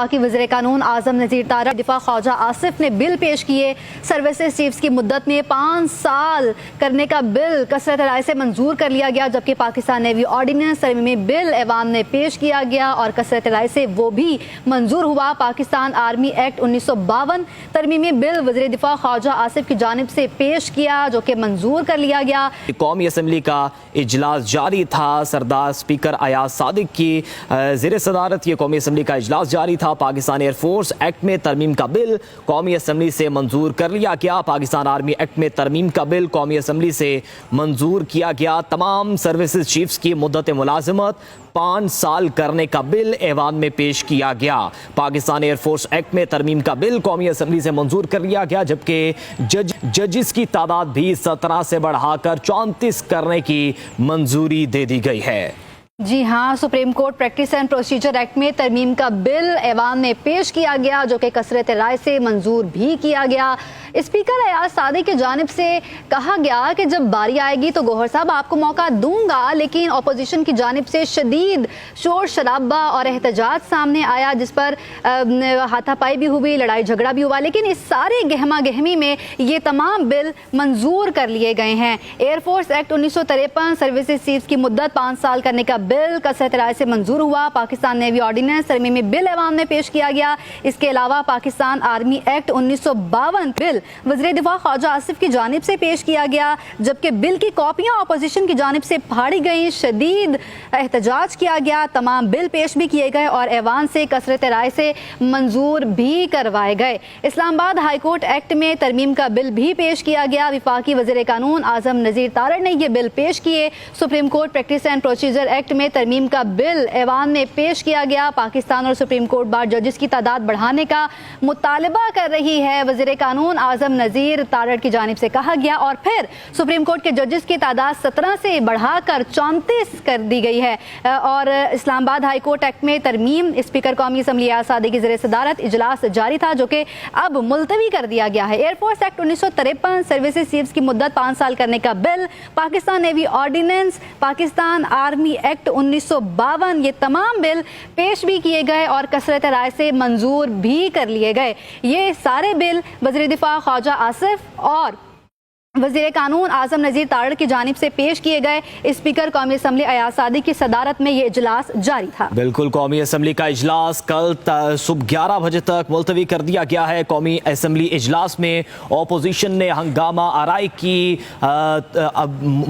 वफाकी वज़ीर कानून आज़म नज़ीर तारड़ दिफा ख्वाजा आसिफ ने बिल पेश किए। सर्विसेज चीफ्स की मुद्दत में 5 साल करने का बिल कसरत राय से मंजूर कर लिया गया, जबकि पाकिस्तान नेवी ऑर्डिनेंस तरमीमी बिल ऐवान में पेश किया गया और कसरत राय से वो भी मंजूर हुआ। पाकिस्तान आर्मी एक्ट 1952 तरमीमी बिल वज़ीर दिफा ख्वाजा आसिफ की जानिब से पेश किया, जो कि मंजूर कर लिया गया। कौमी असम्बली का इजलास जारी था। सरदार स्पीकर अयाज सादिक की ज़ेर सदारत ये कौमी असम्बली का इजलास जारी था। पाकिस्तान एयरफोर्स एक्ट में तरमीम का बिल कौमी असम्बली से मंजूर कर लिया गया। पाकिस्तान आर्मी एक्ट में तरमीम का बिल कौमी असम्बली से मंजूर किया गया। तमाम सर्विसेज चीफ्स की मुद्दत मुलाजमत 5 साल करने का बिल ऐवान में पेश किया गया। पाकिस्तान एयरफोर्स एक्ट में तरमीम का बिल कौमी असम्बली से मंजूर कर लिया गया, जबकि जजेस की तादाद भी 17 से बढ़ाकर 34 करने की मंजूरी दे दी गई है। जी हाँ, supreme Court practice and procedure act में तरमीम का बिल ऐवान में पेश किया गया, जो कि कसरत राय से मंजूर भी किया गया। स्पीकर अयाज सादिक की जानिब से कहा गया कि जब बारी आएगी तो गौहर साहब आपको मौका दूंगा, लेकिन अपोजिशन की जानिब से शदीद शोर शराबा और एहतजाज सामने आया, जिस पर हाथापाई भी हुई, लड़ाई झगड़ा भी हुआ, लेकिन इस सारे गहमा गहमी में ये तमाम बिल मंजूर कर लिए गए हैं। एयरफोर्स एक्ट 1953 सर्विसेज चीफ्स की मुद्दत 5 साल करने का बिल कसरत राय से मंजूर हुआ। पाकिस्तान नेवी ऑर्डिनेंस तरमीमी बिल ऐवान में पेश किया गया। इसके अलावा पाकिस्तान आर्मी एक्ट 1952 बिल वज़ीर दिफा ख्वाजा आसिफ की जानिब से पेश किया गया, जबकि बिल की कॉपियां अपोजिशन की जानिब से फाड़ी गई, शदीद एहतजाज किया गया। तमाम बिल पेश भी किए गए और ऐवान से कसरत राय से मंजूर भी करवाए गए। इस्लामाबाद हाई कोर्ट एक्ट में तरमीम का बिल भी पेश किया गया। वफाकी वज़ीर कानून आज़म नज़ीर तारड़ ने यह बिल पेश किए। Supreme Court practice and procedure act में तरमीम का बिल ऐवान में पेश किया गया। पाकिस्तान और सुप्रीम कोर्ट बार जजेस की तादाद बढ़ाने का मुतालबा कर रही है, वज़ीर कानून आज़म नज़ीर तारड़ की जानिब से कहा गया, और फिर सुप्रीम कोर्ट के जजेस की तादाद 17 से बढ़ाकर 34 कर दी गई है। और इस्लामाबाद हाई कोर्ट एक्ट में तरमीम, स्पीकर कौमी असम्बली अयाज सादिक की ज़ेर सदारत इजलास जारी था, जो कि अब मुलतवी कर दिया गया है। एयरफोर्स एक्ट 1953 सर्विसेज चीफ्स की मुद्दत 5 साल करने का bill, Pakistan navy ordinance, Pakistan army act 1952 ये तमाम बिल पेश भी किए गए और कसरत राय से मंजूर भी कर लिए गए। ये सारे बिल वज़ीर दिफा ख्वाजा आसिफ और वज़ीर कानून आज़म नज़ीर तारड़ की जानिब से पेश किए गए। स्पीकर कौमी असम्बली अयाज सादिक की सदारत में ये इजलास जारी था। बिल्कुल, कौमी असम्बली का इजलास कल सुबह 11 बजे तक मुलतवी कर दिया गया है। कौमी असम्बली इजलास में अपोजिशन ने हंगामा आराई की,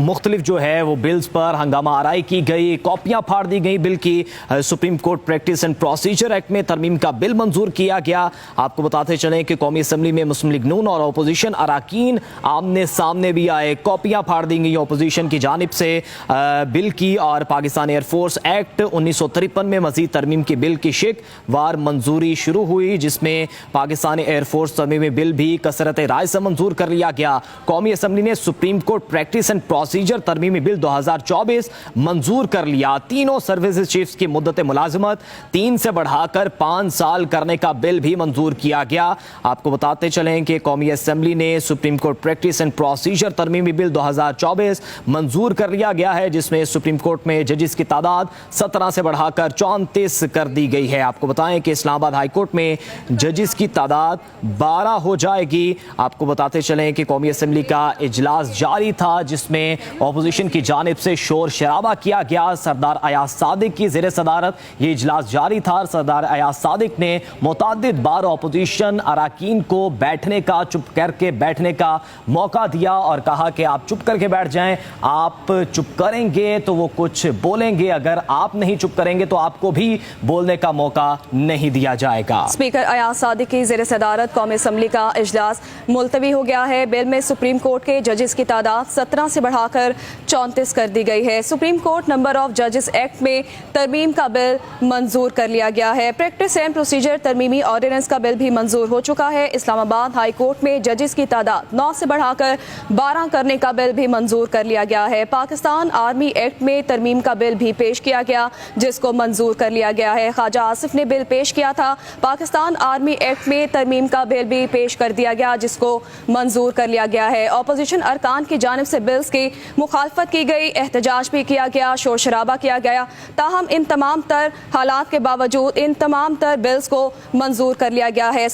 मुख्तलिफ जो है वो बिल्स पर हंगामा आराई की गई, कॉपियाँ फाड़ दी गई बिल की। Supreme Court practice and procedure act में तरमीम का बिल मंजूर किया गया। आपको बताते चलें कि कौमी असम्बली में मुस्लिम लीग नून और अपोजिशन अराकीन आमने सामने भी आए, कॉपियां फाड़ दी गई अपोजिशन की जानिब से बिल की, और पाकिस्तान एयरफोर्स एक्ट 1953 में मजीद तरमीम की बिल की शिक वार मंजूरी शुरू हुई, जिसमें पाकिस्तान एयरफोर्स तरमीमी बिल भी कसरत राय से मंजूर कर लिया गया। कौमी असम्बली ने Supreme Court practice and procedure तरमीमी बिल 2024 मंजूर कर लिया। तीनों सर्विसेज चीफ्स की मुद्दत मुलाजमत 3 से बढ़ाकर 5 साल करने का बिल भी मंजूर किया गया। आपको बताते चलें कि कौमी असम्बली ने Supreme Court practice and procedure तरमीमी बिल 2024 मंजूर कर लिया गया है, जिसमें सुप्रीम कोर्ट में जजेस की तादाद 17 से बढ़ाकर 34 कर दी गई है। आपको बताएं कि इस्लामाबाद हाई कोर्ट में जजेस की तादाद 12 हो जाएगी। आपको बताते चलें कि कौमी असम्बली का इजलास जारी था, जिसमें अपोजिशन की जानिब से शोर शराबा किया गया। सरदार अयाज सादिक की ज़ेर सदारत ये इजलास जारी था। सरदार अयाज सादिक ने मुतअद्दिद बार अपोजिशन अराकीन को बैठने का, चुप करके बैठने का मौका दिया और कहा कि आप चुप करके बैठ जाएं, आप चुप करेंगे तो वो कुछ बोलेंगे, अगर आप नहीं चुप करेंगे तो आपको भी बोलने का मौका नहीं दिया जाएगा। स्पीकर अयाज सादिक की ज़ेर सदारत कौमी असम्बली का इजलास मुलतवी हो गया है। बिल में सुप्रीम कोर्ट के जजेस की तादाद 17 से बढ़ाकर 34 कर दी गई है। सुप्रीम कोर्ट नंबर ऑफ जजेस एक्ट में तरमीम का बिल मंजूर कर लिया गया है। प्रैक्टिस एंड प्रोसीजर तरमीमी ऑर्डिनेंस का बिल भी मंजूर हो चुका है। इस्लामाबाद हाई कोर्ट में जजेस की तादाद 9 से बढ़ाकर 12 करने का बिल भी मंजूर कर लिया गया है। पाकिस्तान आर्मी एक्ट में तरमीम का बिल भी पेश किया गया जिसको मंजूर कर लिया गया है। ख्वाजा आसिफ ने बिल पेश किया था। पाकिस्तान आर्मी एक्ट में तरमीम का बिल भी पेश कर दिया गया जिसको मंजूर कर लिया गया है। अपोजिशन अरकान की जानिब से बिल्स की मुखालफत की गई, एहतजाज भी किया गया, शोर शराबा किया गया। ताहम इन तमाम तर हालात के बावजूद इन तमाम तर बिल्स को मंजूर कर लिया गया है।